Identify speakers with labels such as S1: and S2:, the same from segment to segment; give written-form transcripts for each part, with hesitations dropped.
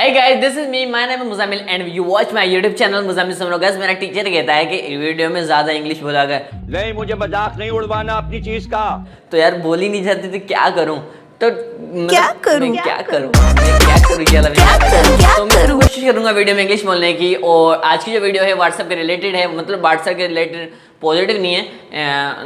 S1: Hey guys, this is me. My name is Muzamil and you watch my YouTube channel Muzamil Soomro. Guys, मेरा teacher कहता है कि video में ज़्यादा English बोला गया।
S2: नहीं, मुझे मजाक नहीं उड़वाना अपनी चीज का।
S1: तो यार बोल ही नहीं जाती तो क्या करूं? तो
S3: क्या करूं?
S1: मैं क्या करूं तो मैं कोशिश करूंगा वीडियो में इंग्लिश बोलने की। और आज की जो वीडियो है व्हाट्सएप के रिलेटेड है, मतलब व्हाट्सएप के रिलेटेड, पॉजिटिव नहीं है,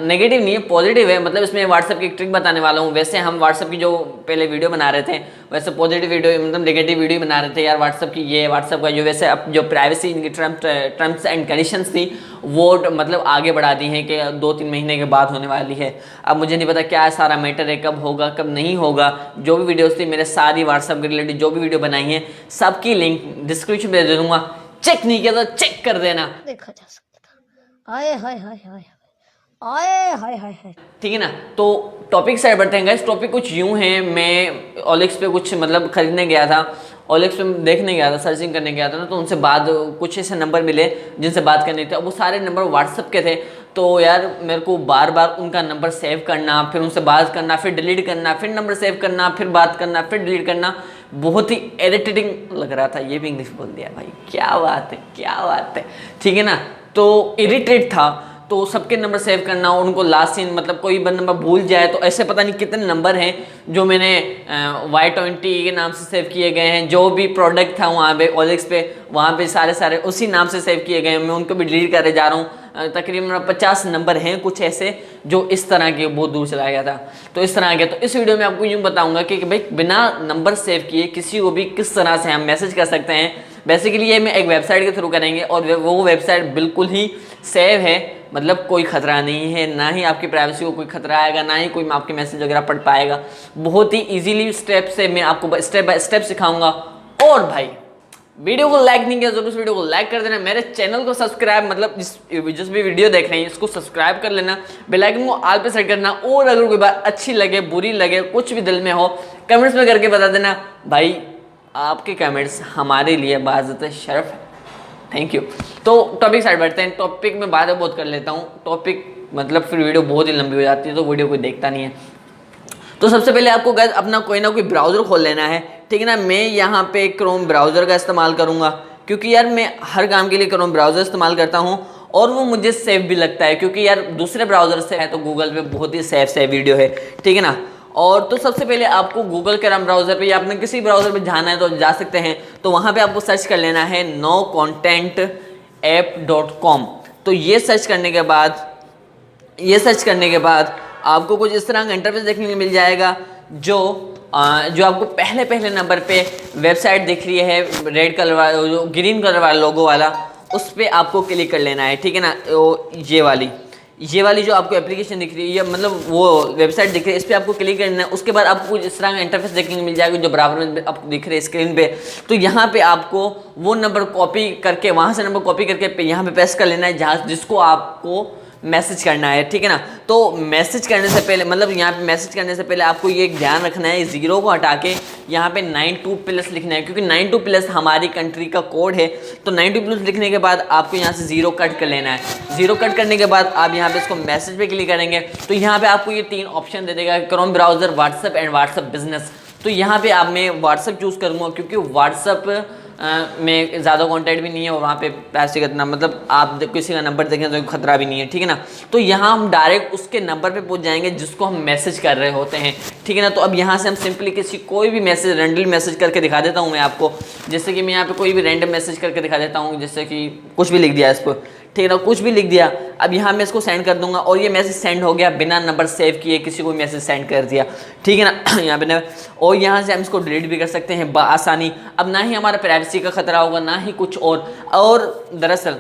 S1: नेगेटिव नहीं है, पॉजिटिव है। मतलब इसमें व्हाट्सएप की एक ट्रिक बताने वाला हूँ। वैसे हम व्हाट्सएप की जो पहले वीडियो बना रहे थे वैसे पॉजिटिव वीडियो मतलब नेगेटिव वीडियो बना रहे थे यार व्हाट्सएप की। ये व्हाट्सएप का जो वैसे अब जो प्राइवेसी इनकी टर्म्स एंड कंडीशंस थी वो मतलब आगे बढ़ा दी हैं कि 2-3 महीने के बाद होने वाली है। अब मुझे नहीं पता क्या सारा मैटर है, कब होगा कब नहीं होगा। जो भी वीडियोस थी मेरे सारी व्हाट्सएप के रिलेटेड जो भी वीडियो बनाई है सबकी लिंक डिस्क्रिप्शन में दे दूंगा। चेक नहीं किया तो चेक कर देना।
S3: देखा जा सकता। आए हाय हाय हाय आए हाय हाय हाय।
S1: ठीक है ना। तो टॉपिक साइड बढ़ते हैं गाइस। टॉपिक कुछ यूं है, मैं ओलेक्स पे कुछ मतलब खरीदने गया था, ओलेक्स पे देखने गया था, सर्चिंग करने गया था ना, तो उनसे बाद कुछ ऐसे नंबर मिले जिनसे बात करनी थी। अब वो सारे नंबर व्हाट्सएप के थे। तो यार मेरे को बार बार उनका नंबर सेव करना, फिर उनसे बात करना, फिर डिलीट करना, फिर नंबर सेव करना, फिर बात करना, फिर डिलीट करना, बहुत ही इरिटेटिंग लग रहा था। ये भी इंग्लिश बोल दिया भाई, क्या बात है क्या बात है। ठीक है ना। तो इरिटेट था तो सबके नंबर सेव करना, उनको लास्ट सीन मतलब कोई बंदा नंबर भूल जाए तो ऐसे पता नहीं कितने नंबर हैं जो मैंने Y20 के नाम से सेव किए गए हैं। जो भी प्रोडक्ट था वहाँ पे ओलेक्स पे वहाँ पे सारे उसी नाम से सेव किए गए हैं। मैं उनको भी डिलीट करे जा रहा हूँ। तकरीबन 50 नंबर हैं कुछ ऐसे जो इस तरह के बहुत दूर चला गया था। तो इस तरह के तो इस वीडियो में आपको यूँ बताऊँगा कि भाई बिना नंबर सेव किए किसी को भी किस तरह से हम मैसेज कर सकते हैं। बेसिकली ये मैं एक वेबसाइट के थ्रू करेंगे और वो वेबसाइट बिल्कुल ही सेव है, मतलब कोई खतरा नहीं है, ना ही आपकी प्राइवेसी को कोई खतरा आएगा, ना ही कोई आपके मैसेज वगैरह पढ़ पाएगा। बहुत ही इजीली स्टेप से मैं आपको स्टेप बाय स्टेप सिखाऊंगा। और भाई वीडियो को लाइक नहीं किया जरूर इस वीडियो को लाइक कर देना, मेरे चैनल को सब्सक्राइब मतलब जिस भी वीडियो देख रहे हैं इसको सब्सक्राइब कर लेना, बेल आइकन को ऑल पे सेट करना। और अगर कोई बात अच्छी लगे बुरी लगे कुछ भी दिल में हो कमेंट्स में करके बता देना। भाई आपके कमेंट्स हमारे लिए बाज़त शर्फ है। Thank you. तो टॉपिक साइड बढ़ते हैं। टॉपिक में बातें बहुत कर लेता हूँ, टॉपिक मतलब फिर वीडियो बहुत ही लंबी हो जाती है तो वीडियो कोई देखता नहीं है। तो सबसे पहले आपको गाइस अपना कोई ना कोई ब्राउज़र खोल लेना है। ठीक है ना। मैं यहाँ पे क्रोम ब्राउज़र का इस्तेमाल करूँगा क्योंकि यार मैं हर काम के लिए क्रोम ब्राउज़र इस्तेमाल करता हूँ और वो मुझे सेफ भी लगता है क्योंकि यार दूसरे ब्राउज़र से है तो गूगल पे बहुत ही सेफ वीडियो है। ठीक है ना। और तो सबसे पहले आपको गूगल क्रोम ब्राउज़र पे या अपने किसी ब्राउज़र पे जाना है तो जा सकते हैं। तो वहाँ पे आपको सर्च कर लेना है nocontentapp.com। तो ये सर्च करने के बाद आपको कुछ इस तरह का इंटरफेस देखने को मिल जाएगा जो आपको पहले नंबर पे वेबसाइट दिख रही है रेड कलर वाला, जो ग्रीन कलर वाला लोगो वाला, उस पर आपको क्लिक कर लेना है। ठीक है ना। ये वाली जो आपको एप्लीकेशन दिख रही है मतलब वो वेबसाइट दिख रही है, इस पर आपको क्लिक करना है। उसके बाद आपको कुछ इस तरह का इंटरफेस देखने को मिल जाएगा जो बराबर में आपको दिख रहे हैं स्क्रीन पे। तो यहाँ पे आपको वो नंबर कॉपी करके वहाँ से नंबर कॉपी करके यहाँ पे पेस्ट कर लेना है जहाँ जिसको आपको मैसेज करना है। ठीक है ना। तो मैसेज करने से पहले मतलब यहाँ पे मैसेज करने से पहले आपको ये ध्यान रखना है, 0 को हटा के यहाँ पे 92+ लिखना है क्योंकि 92+ हमारी कंट्री का कोड है। तो 92+ लिखने के बाद आपको यहाँ से 0 कट कर लेना है। 0 कट करने के बाद आप यहाँ पे इसको मैसेज पे क्लिक करेंगे तो यहाँ पे आपको ये 3 ऑप्शन दे देगा, Chrome browser, WhatsApp and WhatsApp business. तो यहाँ पे आप मैं व्हाट्सएप चूज़ करूँगा क्योंकि व्हाट्सएप में ज़्यादा कॉन्टैक्ट भी नहीं है और वहाँ पे पैसे कितना मतलब आप किसी का नंबर देखें तो खतरा भी नहीं है। ठीक है ना। तो यहाँ हम डायरेक्ट उसके नंबर पे पहुँच जाएंगे जिसको हम मैसेज कर रहे होते हैं। ठीक है ना। तो अब यहाँ से हम सिंपली कोई भी मैसेज रैंडम मैसेज करके दिखा देता हूँ मैं आपको। जैसे कि मैं यहाँ पे कोई भी रैंडम मैसेज करके दिखा देता हूँ, जैसे कि कुछ भी लिख दिया इस पर। ठीक है ना। कुछ भी लिख दिया। अब यहाँ मैं इसको सेंड कर दूंगा और ये मैसेज सेंड हो गया बिना नंबर सेव किए, किसी को मैसेज सेंड कर दिया। ठीक है ना। यहाँ पे और यहाँ से हम इसको डिलीट भी कर सकते हैं बआसानी। अब ना ही हमारा प्राइवेसी का खतरा होगा ना ही कुछ और दरअसल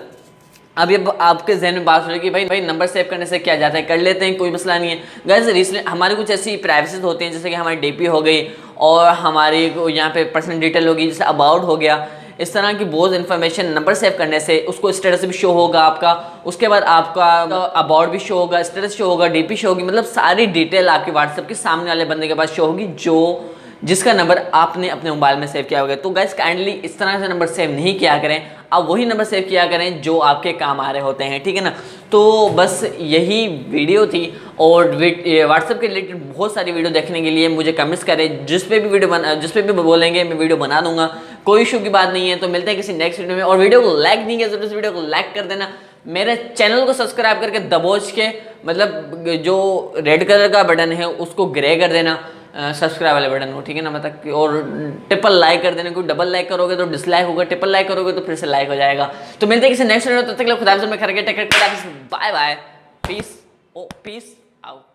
S1: अब ये आपके जहन में बात हो रही है कि भाई नंबर सेव करने से क्या जाता है, कर लेते हैं कोई मसला नहीं है। गाइस रिसेंट हमारे कुछ ऐसी प्राइवेसी होती हैं जैसे कि हमारी डीपी हो गई और हमारी यहाँ पे पर्सनल डिटेल होगी, जैसे अबाउट हो गया। इस तरह की बहुत इन्फॉर्मेशन नंबर सेव करने से उसको स्टेटस भी शो होगा आपका, उसके बाद आपका अबाउट भी शो होगा, स्टेटस शो होगा, डीपी शो होगी, मतलब सारी डिटेल आपके व्हाट्सएप के सामने वाले बंदे के पास शो होगी जिसका नंबर आपने अपने मोबाइल में सेव किया होगा। तो गाइस काइंडली इस तरह से नंबर सेव नहीं किया करें, आप वही नंबर सेव किया करें जो आपके काम आ रहे होते हैं। ठीक है ना। तो बस यही वीडियो थी और व्हाट्सएप के रिलेटेड बहुत सारी वीडियो देखने के लिए मुझे कमेंट्स करें, जिस पे भी बोलेंगे मैं वीडियो बना दूंगा। कोई इशू की बात नहीं है। तो मिलते हैं किसी नेक्स्ट वीडियो में, और वीडियो को लाइक नहीं किया जरूर इस वीडियो को लाइक कर देना, मेरे चैनल को सब्सक्राइब करके दबोच के, मतलब जो रेड कलर का बटन है उसको ग्रे कर देना, सब्सक्राइब वाले बटन को, ठीक है ना, मतलब और ट्रिपल लाइक कर देना, कोई डबल लाइक करोगे तो डिसलाइक होगा, ट्रिपल लाइक करोगे तो फिर से लाइक हो जाएगा। तो मिलते हैं किसी नेक्स्ट वीडियो में, तब तक के लिए खुदा हाफिज़, मैं खैर के take care, bye bye, peace, oh peace out.